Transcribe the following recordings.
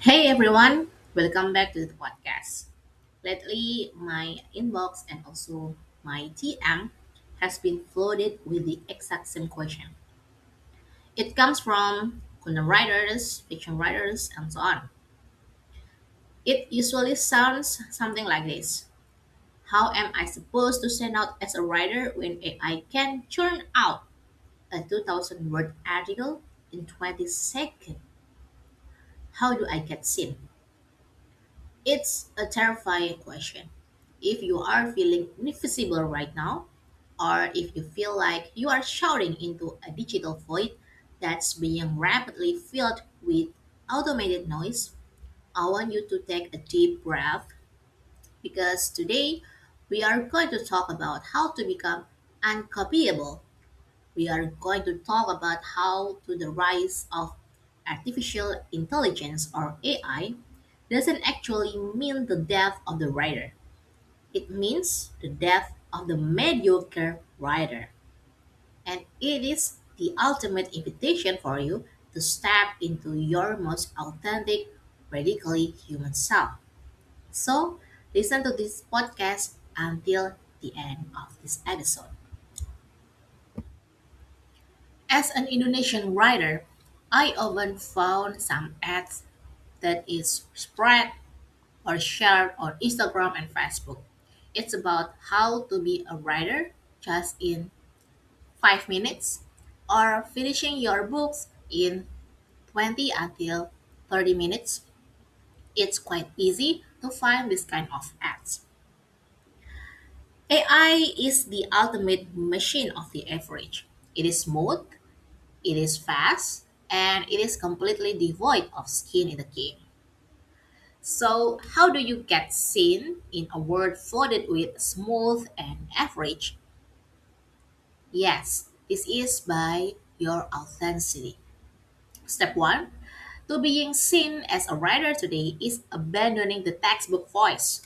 Hey everyone, welcome back to the podcast. Lately, my inbox and also my TM has been flooded with the exact same question. It comes from content writers, fiction writers, and so on. It usually sounds something like this. How am I supposed to stand out as a writer when AI can churn out a 2000 word article in 20 seconds? How do I get seen? It's a terrifying question. If you are feeling invisible right now, or if you feel like you are shouting into a digital void that's being rapidly filled with automated noise, I want you to take a deep breath because today we are going to talk about how to become uncopyable. We are going to talk about how to the rise of artificial intelligence or AI doesn't actually mean the death of the writer. It means the death of the mediocre writer. And it is the ultimate invitation for you to step into your most authentic, radically human self. So, listen to this podcast until the end of this episode. As an Indonesian writer, I often found some ads that is spread or shared on Instagram and Facebook. It's about how to be a writer just in 5 minutes or finishing your books in 20 until 30 minutes. It's quite easy to find this kind of ads. AI is the ultimate machine of the average. It is smooth, it is fast, and it is completely devoid of skin in the game. So, how do you get seen in a world flooded with smooth and average? Yes, this is by your authenticity. Step 1, to being seen as a writer today is abandoning the textbook voice.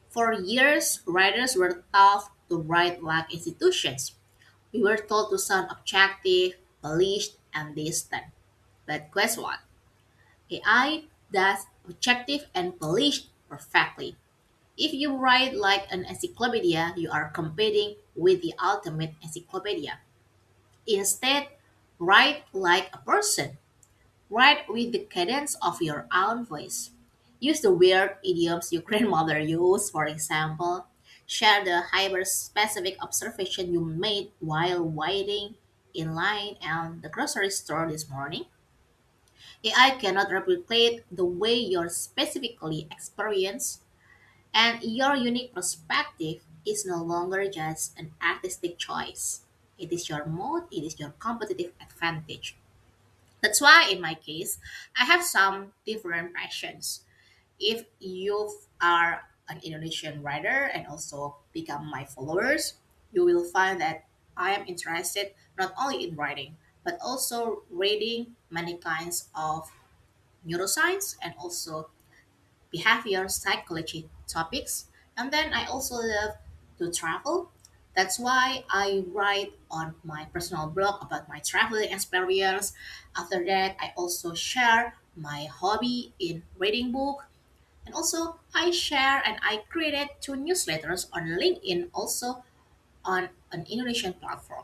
For years, writers were taught to write like institutions. We were told to sound objective, polished, and distant. But guess what? AI does objective and polished perfectly. If you write like an encyclopedia, you are competing with the ultimate encyclopedia. Instead, write like a person. Write with the cadence of your own voice. Use the weird idioms your grandmother used, for example. Share the hyper specific observation you made while waiting in line at the grocery store this morning. AI cannot replicate the way you're specifically experienced, and your unique perspective is no longer just an artistic choice. It is your mode, it is your competitive advantage. That's why, in my case, I have some different passions. If you are an Indonesian writer and also become my followers, you will find that I am interested not only in writing, but also reading many kinds of neuroscience and also behavior psychology topics. And then I also love to travel. That's why I write on my personal blog about my traveling experience. After that, I also share my hobby in reading book. And also I share and I created two newsletters on LinkedIn also on an Indonesian platform.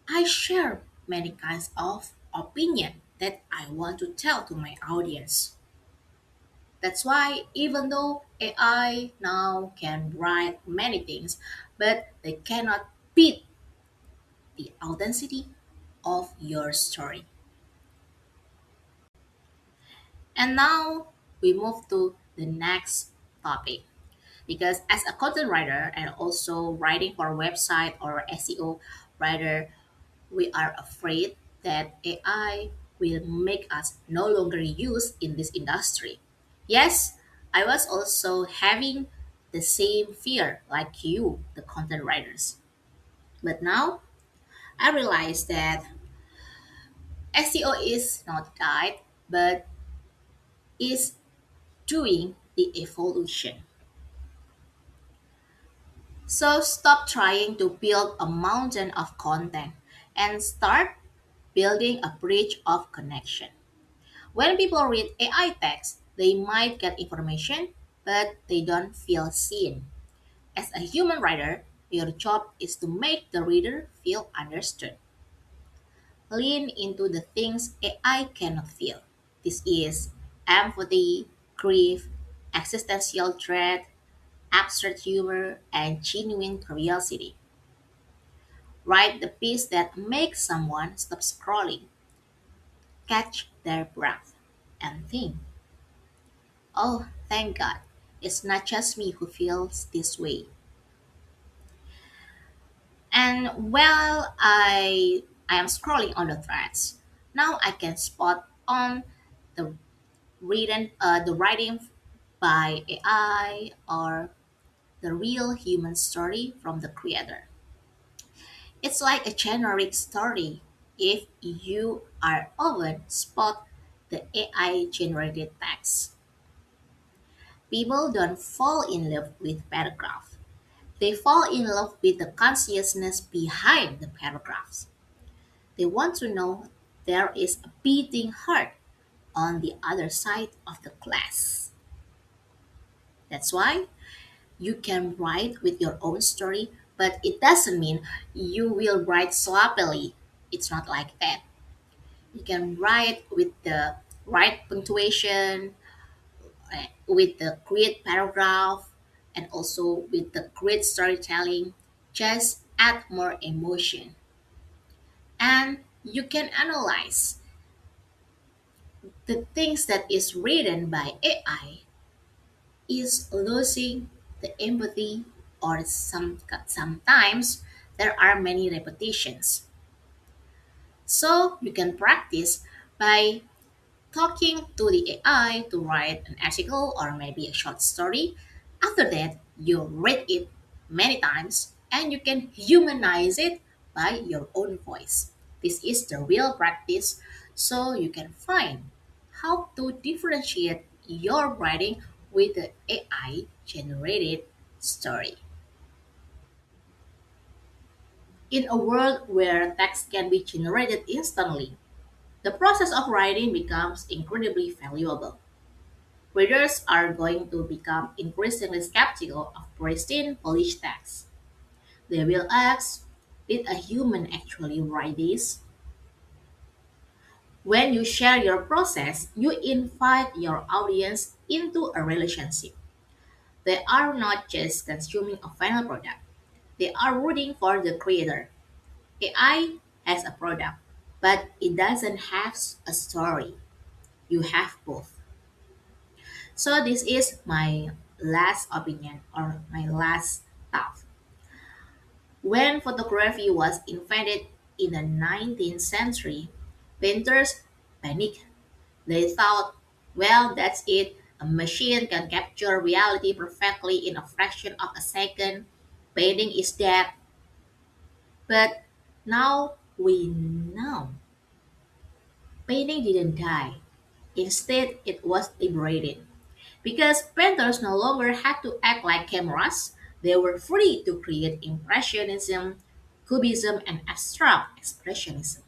I share many kinds of opinion that I want to tell to my audience. That's why even though AI now can write many things, but they cannot beat the authenticity of your story. And now we move to the next topic. Because as a content writer and also writing for a website or SEO writer, we are afraid that AI will make us no longer use in this industry. Yes, I was also having the same fear like you, the content writers. But now I realize that SEO is not died, but is doing the evolution. So stop trying to build a mountain of content and start building a bridge of connection. When people read AI text, they might get information, but they don't feel seen. As a human writer, your job is to make the reader feel understood. Lean into the things AI cannot feel. This is empathy, grief, existential dread, abstract humor, and genuine curiosity. Write the piece that makes someone stop scrolling, catch their breath, and think, oh, thank God, it's not just me who feels this way. And while I am scrolling on the threads, now I can spot on the the writing by AI or the real human story from the creator. It's like a generic story. If you are open, spot the AI generated text. People don't fall in love with paragraph. They fall in love with the consciousness behind the paragraphs. They want to know there is a beating heart on the other side of the class. That's why you can write with your own story, but it doesn't mean you will write sloppily. It's not like that. You can write with the right punctuation, with the great paragraph, and also with the great storytelling. Just add more emotion. And you can analyze the things that is written by AI is losing the empathy or sometimes there are many repetitions. So you can practice by talking to the AI to write an article or maybe a short story. After that, you read it many times and you can humanize it by your own voice. This is the real practice, so you can find how to differentiate your writing with the AI generated story. In a world where text can be generated instantly, the process of writing becomes incredibly valuable. Readers are going to become increasingly skeptical of pristine, polished text. They will ask, did a human actually write this? When you share your process, you invite your audience into a relationship. They are not just consuming a final product, they are rooting for the creator. AI has a product, but it doesn't have a story. You have both. So, this is my last opinion or my last thought. When photography was invented in the 19th century, painters panicked. They thought, well, that's it. A machine can capture reality perfectly in a fraction of a second. Painting is dead. But now we know painting didn't die. Instead, it was liberated. Because painters no longer had to act like cameras, they were free to create Impressionism, Cubism, and abstract expressionism.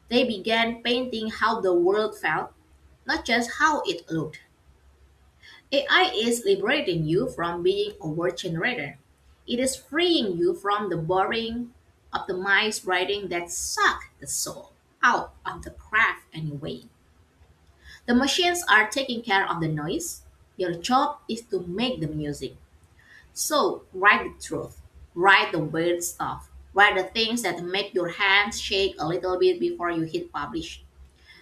They began painting how the world felt, not just how it looked. AI is liberating you from being a word generator. It is freeing you from the boring, optimized writing that suck the soul out of the craft anyway. The machines are taking care of the noise. Your job is to make the music. So, write the truth. Write the weird stuff. Write the things that make your hands shake a little bit before you hit publish.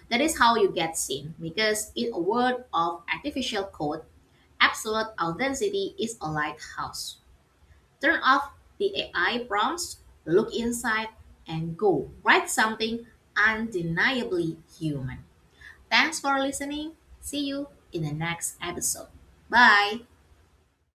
That is how you get seen because in a world of artificial code, absolute authenticity is a lighthouse. Turn off the AI prompts, look inside, and go write something undeniably human. Thanks for listening. See you in the next episode. Bye.